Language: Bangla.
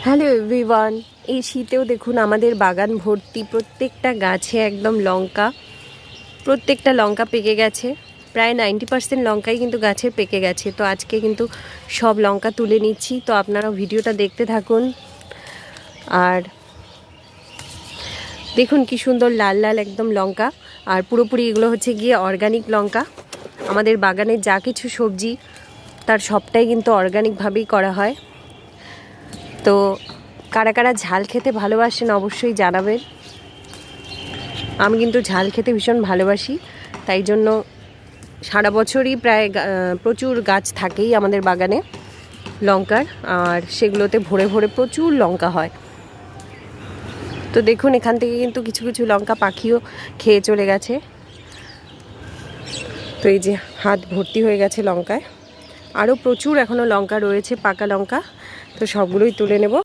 হ্যালো এভরিওয়ান, এই শীতেও দেখুন আমাদের বাগান ভর্তি, প্রত্যেকটা গাছে একদম লঙ্কা, প্রত্যেকটা লঙ্কা পেকে গেছে। প্রায় 90% লঙ্কাই কিন্তু গাছে পেকে গেছে। তো আজকে কিন্তু সব লঙ্কা তুলে নিচ্ছি, তো আপনারা ভিডিওটা দেখতে থাকুন। আর দেখুন কি সুন্দর লাল লাল একদম লঙ্কা, আর পুরোপুরি এগুলো হচ্ছে গিয়ে অর্গানিক লঙ্কা। আমাদের বাগানের যা কিছু সবজি তার সবটাই কিন্তু অর্গানিকভাবেই করা হয়। তো কারা কারা ঝাল খেতে ভালোবাসেন অবশ্যই জানাবেন। আমি কিন্তু ঝাল খেতে ভীষণ ভালোবাসি, তাই জন্য সারা বছরই প্রায় প্রচুর গাছ থাকেই আমাদের বাগানে লঙ্কার, আর সেগুলোতে ভরে ভরে প্রচুর লঙ্কা হয়। তো দেখুন এখান থেকে কিন্তু কিছু কিছু লঙ্কা পাখিও খেয়ে চলে গেছে। তো এই যে হাত ভর্তি হয়ে গেছে লঙ্কায়, আরও প্রচুর এখনও লঙ্কা রয়েছে, পাকা লঙ্কা। তো সবগুলোই তুলে নেব।